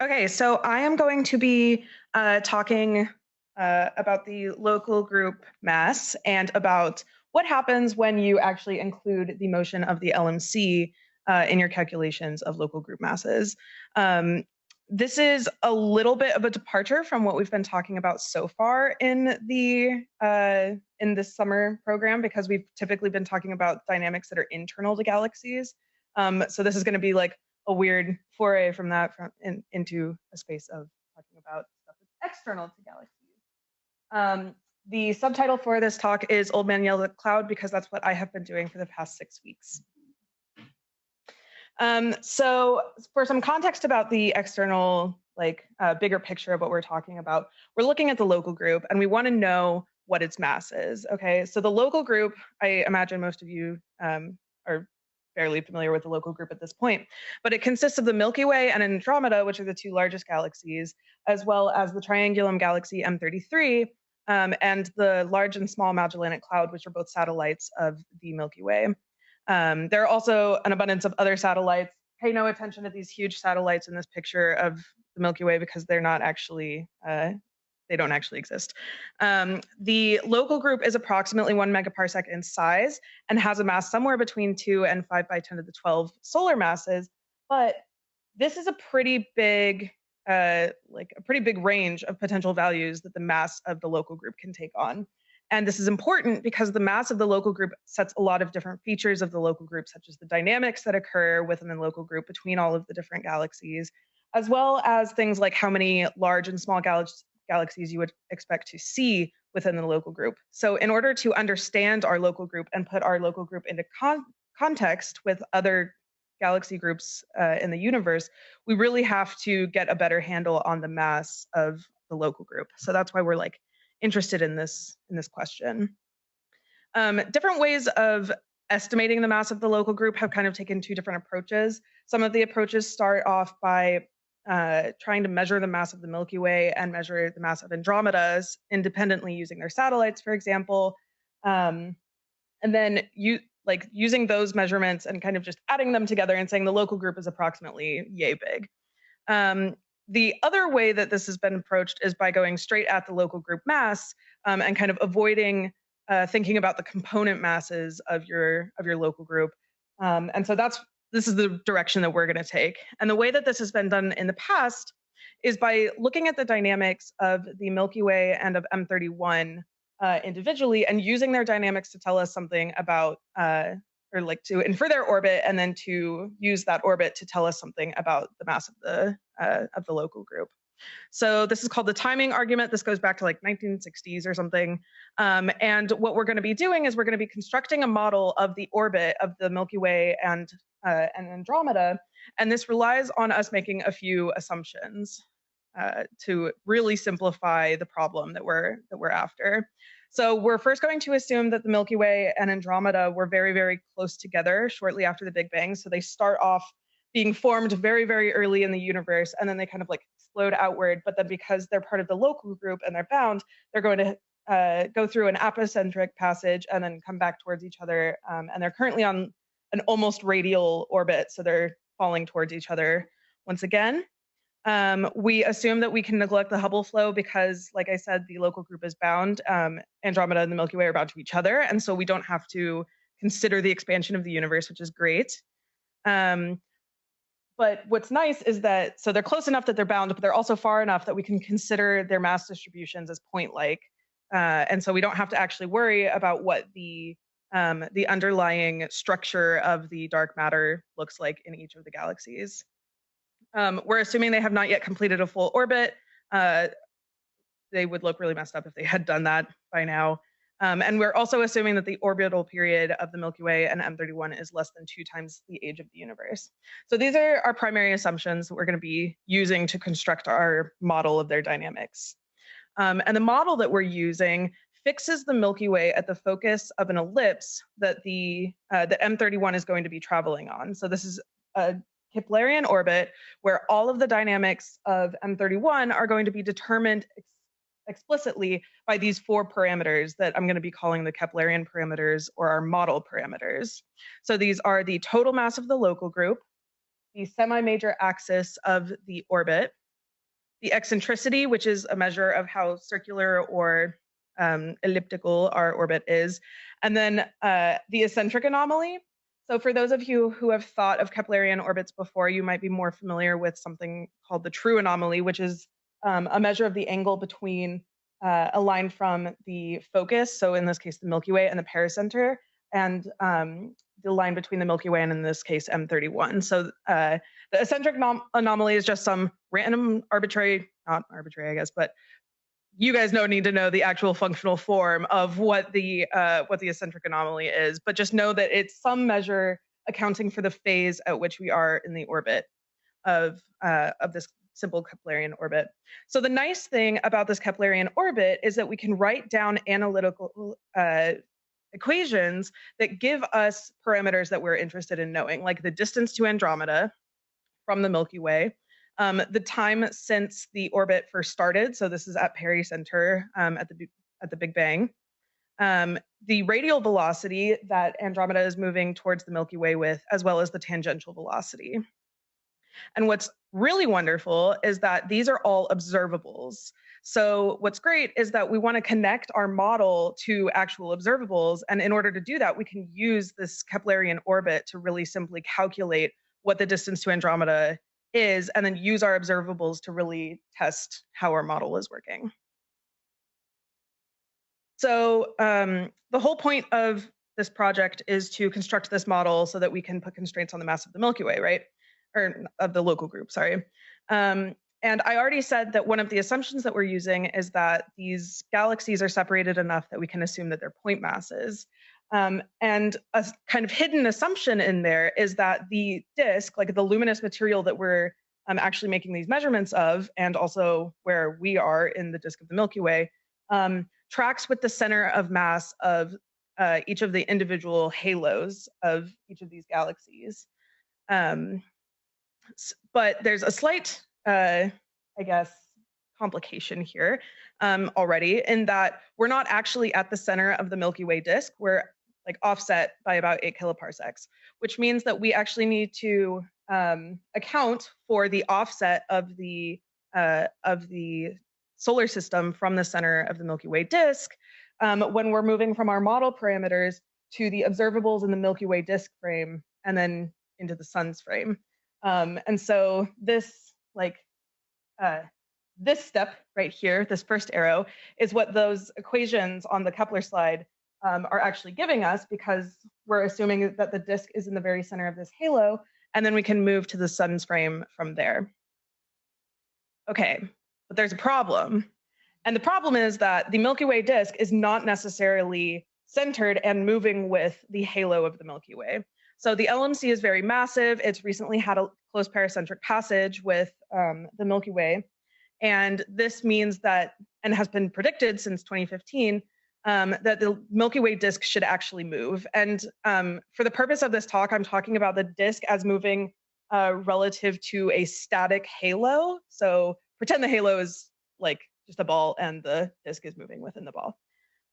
Okay, so I am going to be talking about the local group mass and about what happens when you actually include the motion of the LMC in your calculations of local group masses. Um, this is a little bit of a departure from what we've been talking about so far in this summer program because we've typically been talking about dynamics that are internal to galaxies. So this is going to be like a weird foray from that into a space of talking about stuff that's external to galaxies. The subtitle for this talk is Old Man Yelled at Cloud because that's what I have been doing for the past 6 weeks. So for some context about the external, bigger picture of what we're talking about, we're looking at the local group and we want to know what its mass is. Okay, so the local group, I imagine most of you are fairly familiar with the local group at this point, but it consists of the Milky Way and Andromeda, which are the two largest galaxies, as well as the Triangulum galaxy M33 and the Large and Small Magellanic Cloud, which are both satellites of the Milky Way. There are also an abundance of other satellites. Pay no attention to these huge satellites in this picture of the Milky Way because they're not actually, they don't actually exist. The local group is approximately 1 megaparsec in size and has a mass somewhere between 2 and 5 by 10 to the 12 solar masses. But this is a pretty big, a pretty big range of potential values that the mass of the local group can take on. And this is important because the mass of the local group sets a lot of different features of the local group, such as the dynamics that occur within the local group between all of the different galaxies, as well as things like how many large and small galaxies you would expect to see within the local group. So in order to understand our local group and put our local group into context with other galaxy groups in the universe, we really have to get a better handle on the mass of the local group. So that's why we're interested in this question. Different ways of estimating the mass of the local group have kind of taken two different approaches. Some of the approaches start off by trying to measure the mass of the Milky Way and measure the mass of Andromeda independently using their satellites, for example. And then using those measurements and kind of just adding them together and saying the local group is approximately yay big. The other way that this has been approached is by going straight at the local group mass and kind of avoiding thinking about the component masses of your local group. And so this is the direction that we're going to take. And the way that this has been done in the past is by looking at the dynamics of the Milky Way and of M31 individually and using their dynamics to tell us something about to infer their orbit and then to use that orbit to tell us something about the mass of the local group. So this is called the timing argument. This goes back to 1960s or something. And what we're going to be doing is we're going to be constructing a model of the orbit of the Milky Way and Andromeda. And this relies on us making a few assumptions to really simplify the problem that we're after. So we're first going to assume that the Milky Way and Andromeda were very, very close together shortly after the Big Bang. So they start off being formed very, very early in the universe, and then they kind of explode outward. But then because they're part of the local group and they're bound, they're going to go through an apocentric passage and then come back towards each other. And they're currently on an almost radial orbit, so they're falling towards each other once again. We assume that we can neglect the Hubble flow because, like I said, the local group is bound. Andromeda and the Milky Way are bound to each other, and so we don't have to consider the expansion of the universe, which is great. But what's nice is that, so they're close enough that they're bound, but they're also far enough that we can consider their mass distributions as point-like. And so we don't have to actually worry about what the underlying structure of the dark matter looks like in each of the galaxies. We're assuming they have not yet completed a full orbit. They would look really messed up if they had done that by now. And we're also assuming that the orbital period of the Milky Way and M31 is less than 2 times the age of the universe. So these are our primary assumptions that we're going to be using to construct our model of their dynamics. And the model that we're using fixes the Milky Way at the focus of an ellipse that the M31 is going to be traveling on. So this is a Keplerian orbit where all of the dynamics of M31 are going to be determined explicitly by these 4 parameters that I'm going to be calling the Keplerian parameters or our model parameters. So these are the total mass of the local group, the semi-major axis of the orbit, the eccentricity, which is a measure of how circular or elliptical our orbit is, and then the eccentric anomaly. So for those of you who have thought of Keplerian orbits before, you might be more familiar with something called the true anomaly, which is a measure of the angle between a line from the focus, so in this case the Milky Way, and the pericenter, and the line between the Milky Way and in this case M31. So the eccentric anomaly is just some random arbitrary, not arbitrary I guess, but you guys need to know the actual functional form of what the eccentric anomaly is, but just know that it's some measure accounting for the phase at which we are in the orbit of this simple Keplerian orbit. So the nice thing about this Keplerian orbit is that we can write down analytical equations that give us parameters that we're interested in knowing, like the distance to Andromeda from the Milky Way, the time since the orbit first started, so this is at pericenter at the Big Bang, the radial velocity that Andromeda is moving towards the Milky Way with, as well as the tangential velocity. And what's really wonderful is that these are all observables. So what's great is that we want to connect our model to actual observables. And in order to do that, we can use this Keplerian orbit to really simply calculate what the distance to Andromeda is, and then use our observables to really test how our model is working. So the whole point of this project is to construct this model so that we can put constraints on the mass of the Milky Way, right? Or of the local group, sorry. And I already said that one of the assumptions that we're using is that these galaxies are separated enough that we can assume that they're point masses. And a kind of hidden assumption in there is that the disk, like the luminous material that we're actually making these measurements of, and also where we are in the disk of the Milky Way, tracks with the center of mass of each of the individual halos of each of these galaxies. But there's a slight, I guess, complication here already, in that we're not actually at the center of the Milky Way disk. We're like offset by about 8 kiloparsecs, which means that we actually need to account for the offset of the solar system from the center of the Milky Way disk when we're moving from our model parameters to the observables in the Milky Way disk frame and then into the sun's frame. And so this this step right here, this first arrow, is what those equations on the Kepler slide are actually giving us, because we're assuming that the disk is in the very center of this halo, and then we can move to the sun's frame from there. Okay, but there's a problem. And the problem is that the Milky Way disk is not necessarily centered and moving with the halo of the Milky Way. So the LMC is very massive. It's recently had a close paracentric passage with the Milky Way. And this means that, and has been predicted since 2015, that the Milky Way disk should actually move. And for the purpose of this talk, I'm talking about the disk as moving relative to a static halo. So pretend the halo is like just a ball and the disk is moving within the ball.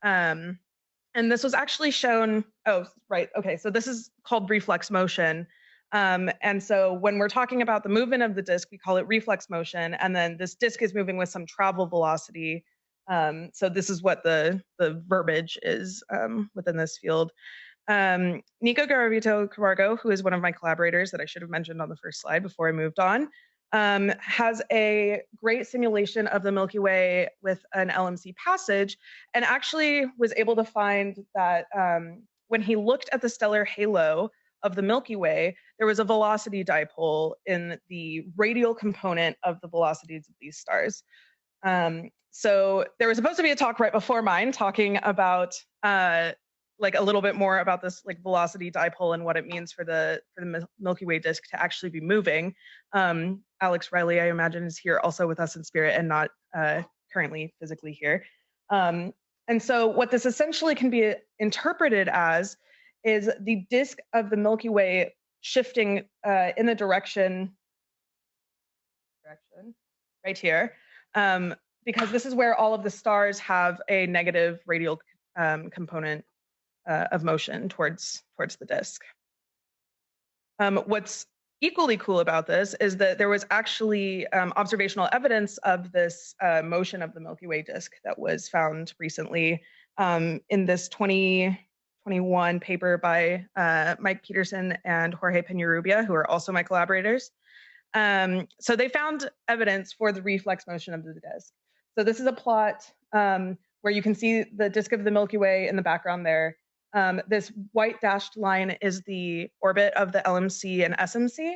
And this was actually shown, oh, right, okay, so this is called reflex motion. And so when we're talking about the movement of the disk, we call it reflex motion, and then this disk is moving with some travel velocity. So this is what the verbiage is within this field. Nico Garavito Camargo, who is one of my collaborators that I should have mentioned on the first slide before I moved on, has a great simulation of the Milky Way with an LMC passage, and actually was able to find that when he looked at the stellar halo of the Milky Way, there was a velocity dipole in the radial component of the velocities of these stars. So there was supposed to be a talk right before mine talking about like a little bit more about this like velocity dipole and what it means for the Milky Way disk to actually be moving. Alex Riley, I imagine, is here also with us in spirit and not currently physically here. And so what this essentially can be interpreted as is the disk of the Milky Way shifting in the direction right here, because this is where all of the stars have a negative radial component of motion towards the disk. What's equally cool about this is that there was actually observational evidence of this motion of the Milky Way disk that was found recently in this 2021 paper by Mike Peterson and Jorge Peñarrubia, who are also my collaborators. So they found evidence for the reflex motion of the disk. So this is a plot where you can see the disk of the Milky Way in the background there. This white dashed line is the orbit of the LMC and SMC.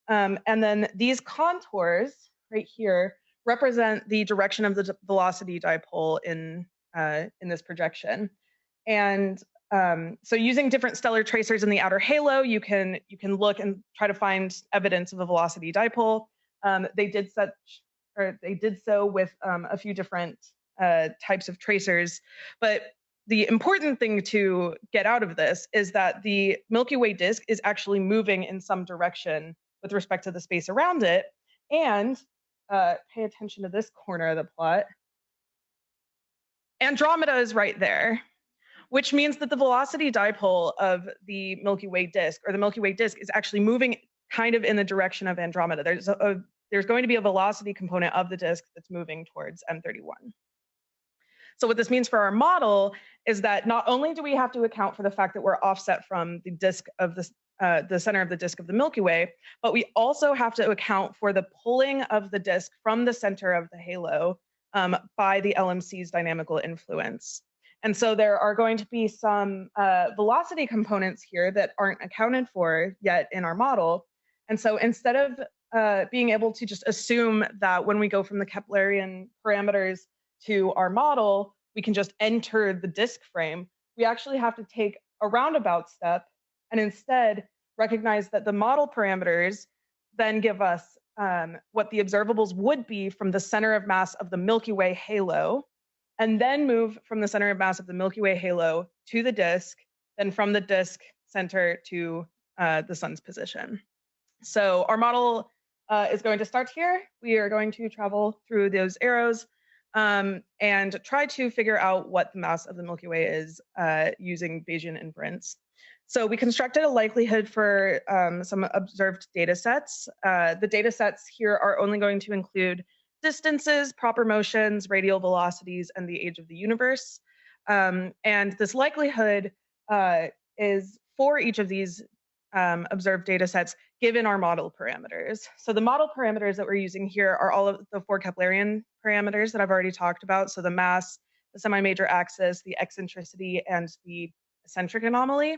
And then these contours right here represent the direction of the velocity dipole in this projection. And so using different stellar tracers in the outer halo, you can look and try to find evidence of a velocity dipole. They did so with a few different types of tracers, but the important thing to get out of this is that the Milky Way disk is actually moving in some direction with respect to the space around it. And pay attention to this corner of the plot. Andromeda is right there, which means that the velocity dipole of the Milky Way disk, or the Milky Way disk, is actually moving kind of in the direction of Andromeda. There's going to be a velocity component of the disk that's moving towards M31. So what this means for our model is that not only do we have to account for the fact that we're offset from the disk of the center of the disk of the Milky Way, but we also have to account for the pulling of the disk from the center of the halo by the LMC's dynamical influence. And so there are going to be some velocity components here that aren't accounted for yet in our model. And so instead of being able to just assume that when we go from the Keplerian parameters to our model, we can just enter the disk frame, we actually have to take a roundabout step and instead recognize that the model parameters then give us what the observables would be from the center of mass of the Milky Way halo, and then move from the center of mass of the Milky Way halo to the disk, then from the disk center to the sun's position. So our model is going to start here. We are going to travel through those arrows and try to figure out what the mass of the Milky Way is using Bayesian inference. So we constructed a likelihood for some observed data sets. The data sets here are only going to include distances, proper motions, radial velocities, and the age of the universe. And this likelihood is for each of these observed data sets given our model parameters. So the model parameters that we're using here are all of the 4 Keplerian parameters that I've already talked about. So the mass, the semi-major axis, the eccentricity, and the eccentric anomaly.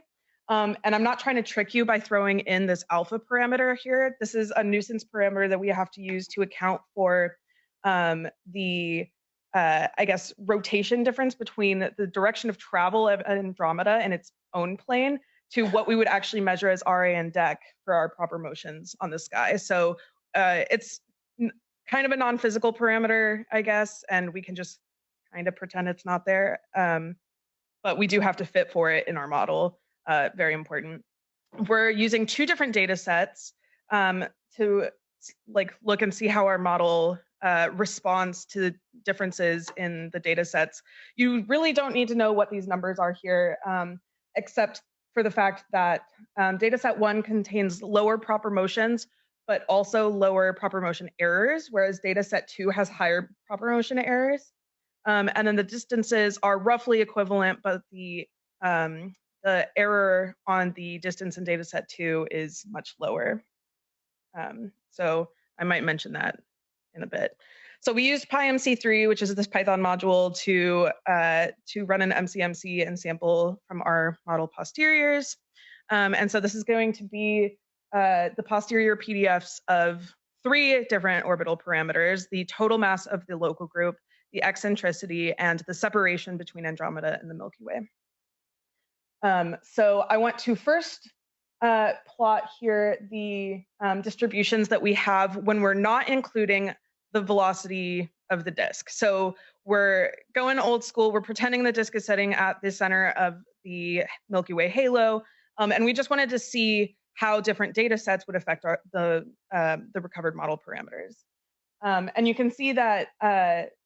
And I'm not trying to trick you by throwing in this alpha parameter here. This is a nuisance parameter that we have to use to account for the, I guess, rotation difference between the direction of travel of Andromeda and its own plane to what we would actually measure as RA and DEC for our proper motions on the sky. So it's kind of a non-physical parameter, I guess, and we can just kind of pretend it's not there. But we do have to fit for it in our model. Very important. We're using 2 different data sets to look and see how our model responds to differences in the data sets. You really don't need to know what these numbers are here, except for the fact that data set 1 contains lower proper motions, but also lower proper motion errors, whereas data set 2 has higher proper motion errors. And then the distances are roughly equivalent, but the error on the distance in data set 2 is much lower. So I might mention that in a bit. So we used PyMC3, which is this Python module, to run an MCMC and sample from our model posteriors. And so this is going to be the posterior PDFs of 3 different orbital parameters: the total mass of the local group, the eccentricity, and the separation between Andromeda and the Milky Way. So I want to first plot here the distributions that we have when we're not including the velocity of the disk. So we're going old school. We're pretending the disk is sitting at the center of the Milky Way halo, and we just wanted to see how different data sets would affect the recovered model parameters. And you can see that.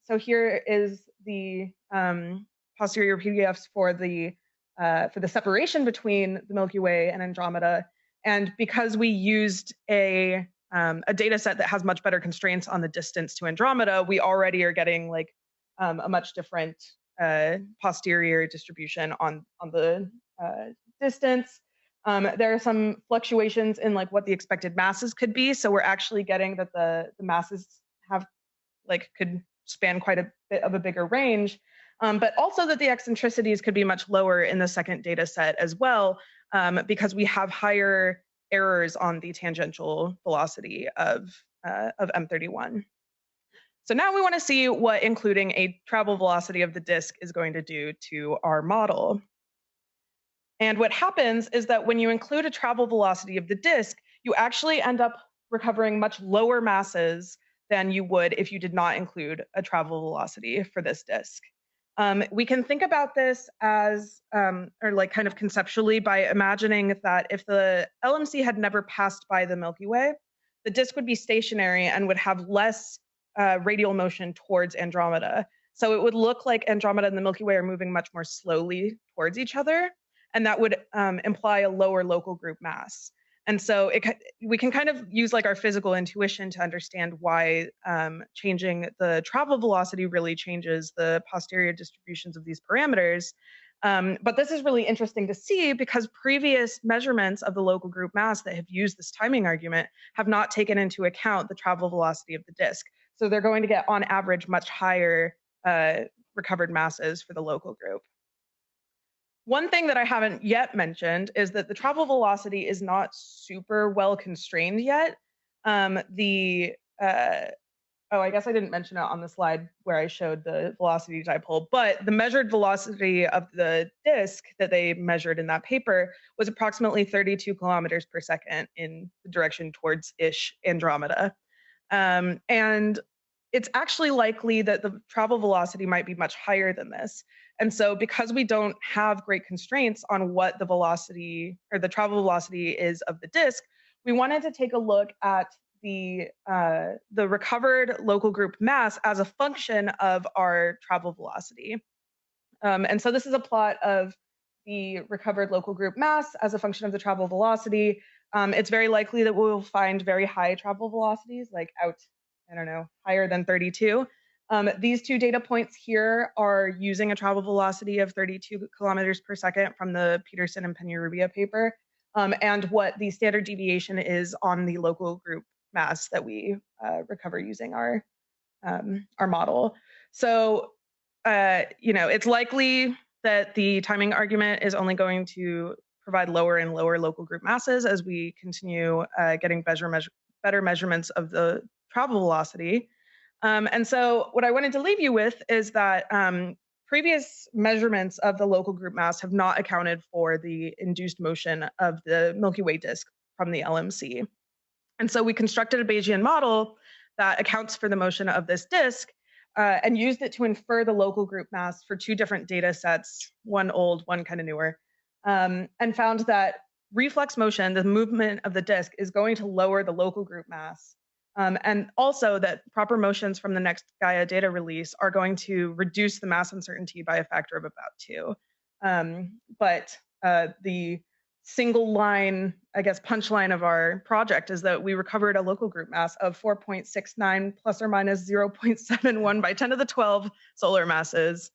So here is the posterior PDFs for the separation between the Milky Way and Andromeda. And because we used a data set that has much better constraints on the distance to Andromeda, we already are getting like a much different posterior distribution on the distance. There are some fluctuations in like what the expected masses could be. So we're actually getting that the masses have like could span quite a bit of a bigger range, but also that the eccentricities could be much lower in the second data set as well, because we have higher errors on the tangential velocity of M31. So now we want to see what including a travel velocity of the disk is going to do to our model. And what happens is that when you include a travel velocity of the disk, you actually end up recovering much lower masses than you would if you did not include a travel velocity for this disk. We can think about this as, or like kind of conceptually, by imagining that if the LMC had never passed by the Milky Way, the disk would be stationary and would have less radial motion towards Andromeda. So it would look like Andromeda and the Milky Way are moving much more slowly towards each other, and that would imply a lower local group mass. And so we can kind of use like our physical intuition to understand why changing the travel velocity really changes the posterior distributions of these parameters. But this is really interesting to see because previous measurements of the local group mass that have used this timing argument have not taken into account the travel velocity of the disk. So they're going to get, on average, much higher recovered masses for the local group. One thing that I haven't yet mentioned is that the travel velocity is not super well constrained yet. I guess I didn't mention it on the slide where I showed the velocity dipole, but the measured velocity of the disk that they measured in that paper was approximately 32 kilometers per second in the direction towards Andromeda. And it's actually likely that the travel velocity might be much higher than this. And so because we don't have great constraints on what the velocity or the travel velocity is of the disk, we wanted to take a look at the recovered local group mass as a function of our travel velocity. And so this is a plot of the recovered local group mass as a function of the travel velocity. It's very likely that we'll find very high travel velocities, like out, I don't know, higher than 32. These two data points here are using a travel velocity of 32 kilometers per second from the Peterson and Peñarrubia paper, and what the standard deviation is on the local group mass that we recover using our model. So, it's likely that the timing argument is only going to provide lower and lower local group masses as we continue getting better measurements of the travel velocity. And so what I wanted to leave you with is that previous measurements of the local group mass have not accounted for the induced motion of the Milky Way disk from the LMC. And so we constructed a Bayesian model that accounts for the motion of this disk and used it to infer the local group mass for two different data sets, one old, one kind of newer, and found that reflex motion, the movement of the disk, is going to lower the local group mass. And also that proper motions from the next Gaia data release are going to reduce the mass uncertainty by a factor of about 2. But the single line, I guess, punchline of our project is that we recovered a local group mass of 4.69 plus or minus 0.71 by 10 to the 12 solar masses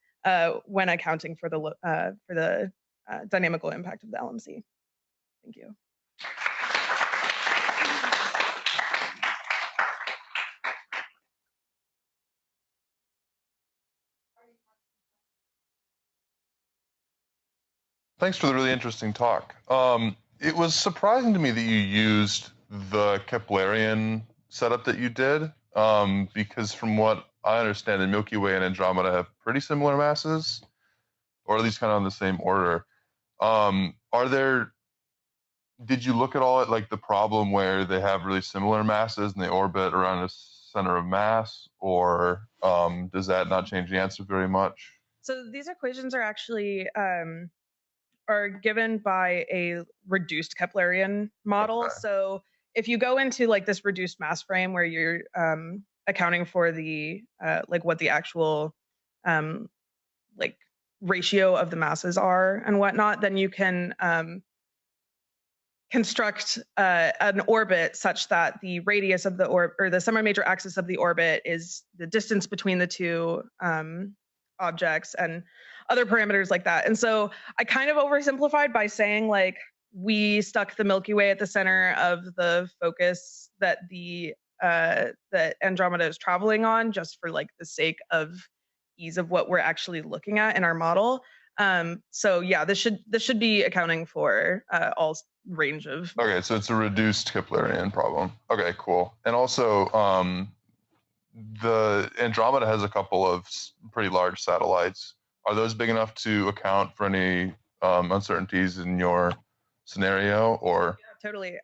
when accounting for the dynamical impact of the LMC. Thank you. Thanks for the really interesting talk. It was surprising to me that you used the Keplerian setup that you did, because from what I understand, the Milky Way and Andromeda have pretty similar masses, or at least kind of on the same order. Did you look at all at like the problem where they have really similar masses and they orbit around a center of mass, or does that not change the answer very much? So these equations are actually are given by a reduced Keplerian model. Okay. So if you go into like this reduced mass frame where you're accounting for the like what the actual like ratio of the masses are and whatnot, then you can construct an orbit such that the radius of the orbit, or the semi-major axis of the orbit, is the distance between the two objects and other parameters like that. And so I kind of oversimplified by saying like we stuck the Milky Way at the center of the focus that that Andromeda is traveling on, just for like the sake of ease of what we're actually looking at in our model. So yeah, this should be accounting for all range of. Okay, so it's a reduced Keplerian problem. Okay, cool. And also, the Andromeda has a couple of pretty large satellites. Are those big enough to account for any uncertainties in your scenario, or? Yeah, totally.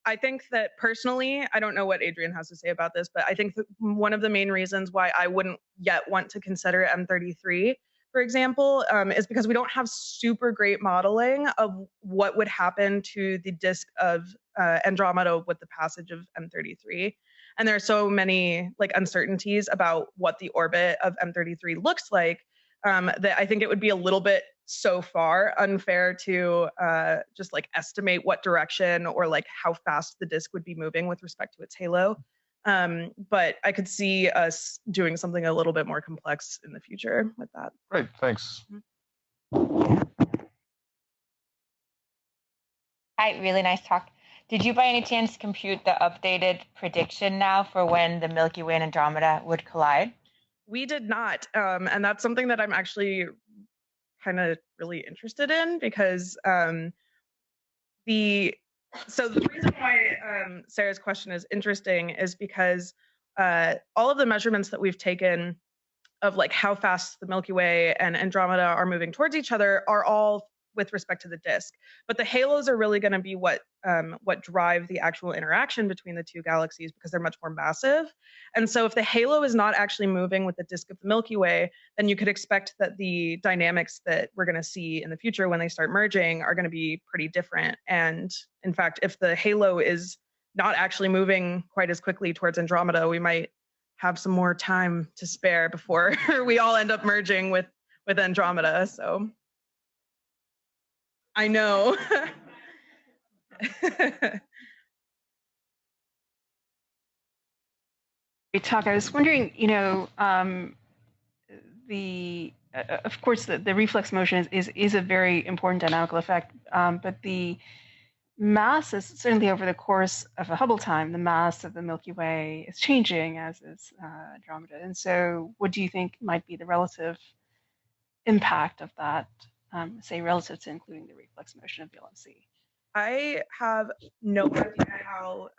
I think that personally, I don't know what Adrian has to say about this, but I think that one of the main reasons why I wouldn't yet want to consider M33, for example, is because we don't have super great modeling of what would happen to the disk of Andromeda with the passage of M33. And there are so many like uncertainties about what the orbit of M33 looks like that I think it would be a little bit so far unfair to just like estimate what direction or like how fast the disk would be moving with respect to its halo. But I could see us doing something a little bit more complex in the future with that. Great, thanks. Hi, really nice talk. Did you by any chance compute the updated prediction now for when the Milky Way and Andromeda would collide? We did not, and that's something that I'm actually kind of really interested in, because the reason why Sarah's question is interesting is because all of the measurements that we've taken of like how fast the Milky Way and Andromeda are moving towards each other are all with respect to the disk, but the halos are really going to be what drive the actual interaction between the two galaxies, because they're much more massive. And so if the halo is not actually moving with the disk of the Milky Way, then you could expect that the dynamics that we're going to see in the future when they start merging are going to be pretty different. And in fact, if the halo is not actually moving quite as quickly towards Andromeda, we might have some more time to spare before we all end up merging with Andromeda. So I know. Great talk. I was wondering, of course, the reflex motion is a very important dynamical effect, but the mass is certainly over the course of a Hubble time, the mass of the Milky Way is changing, as is Andromeda. And so what do you think might be the relative impact of that, say, relative to including the reflex motion of the LMC? I have no idea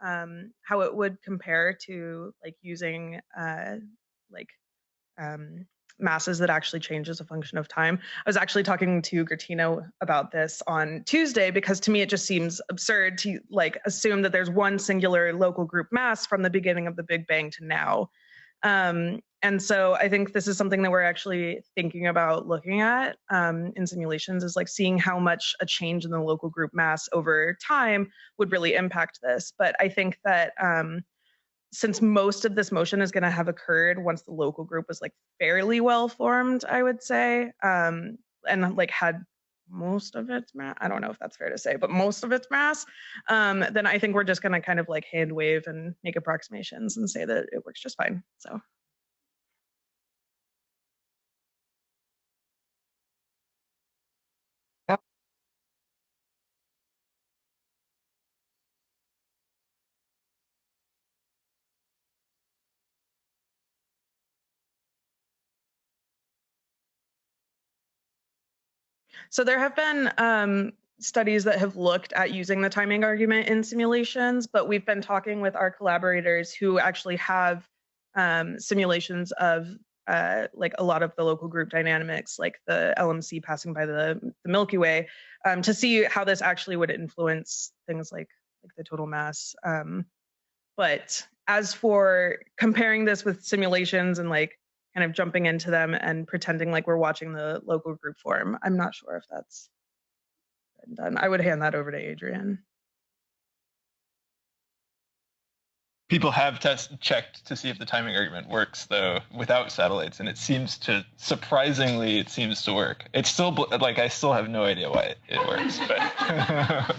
how it would compare to like using masses that actually change as a function of time. I was actually talking to Gertino about this on Tuesday, because to me it just seems absurd to like assume that there's one singular local group mass from the beginning of the Big Bang to now. And so I think this is something that we're actually thinking about looking at in simulations, is like seeing how much a change in the local group mass over time would really impact this. But I think that since most of this motion is going to have occurred once the local group was like fairly well formed, I would say, and like had most of its mass, I don't know if that's fair to say, but most of its mass, then I think we're just going to kind of like hand wave and make approximations and say that it works just fine. So. So there have been studies that have looked at using the timing argument in simulations, but we've been talking with our collaborators who actually have simulations of like a lot of the local group dynamics, like the LMC passing by the Milky Way, to see how this actually would influence things like the total mass. But as for comparing this with simulations and like kind of jumping into them and pretending like we're watching the local group form, I'm not sure if that's been done. I would hand that over to Adrian. People have checked to see if the timing argument works, though, without satellites, and it seems to, surprisingly, it seems to work. It's still, like, I still have no idea why it works, but...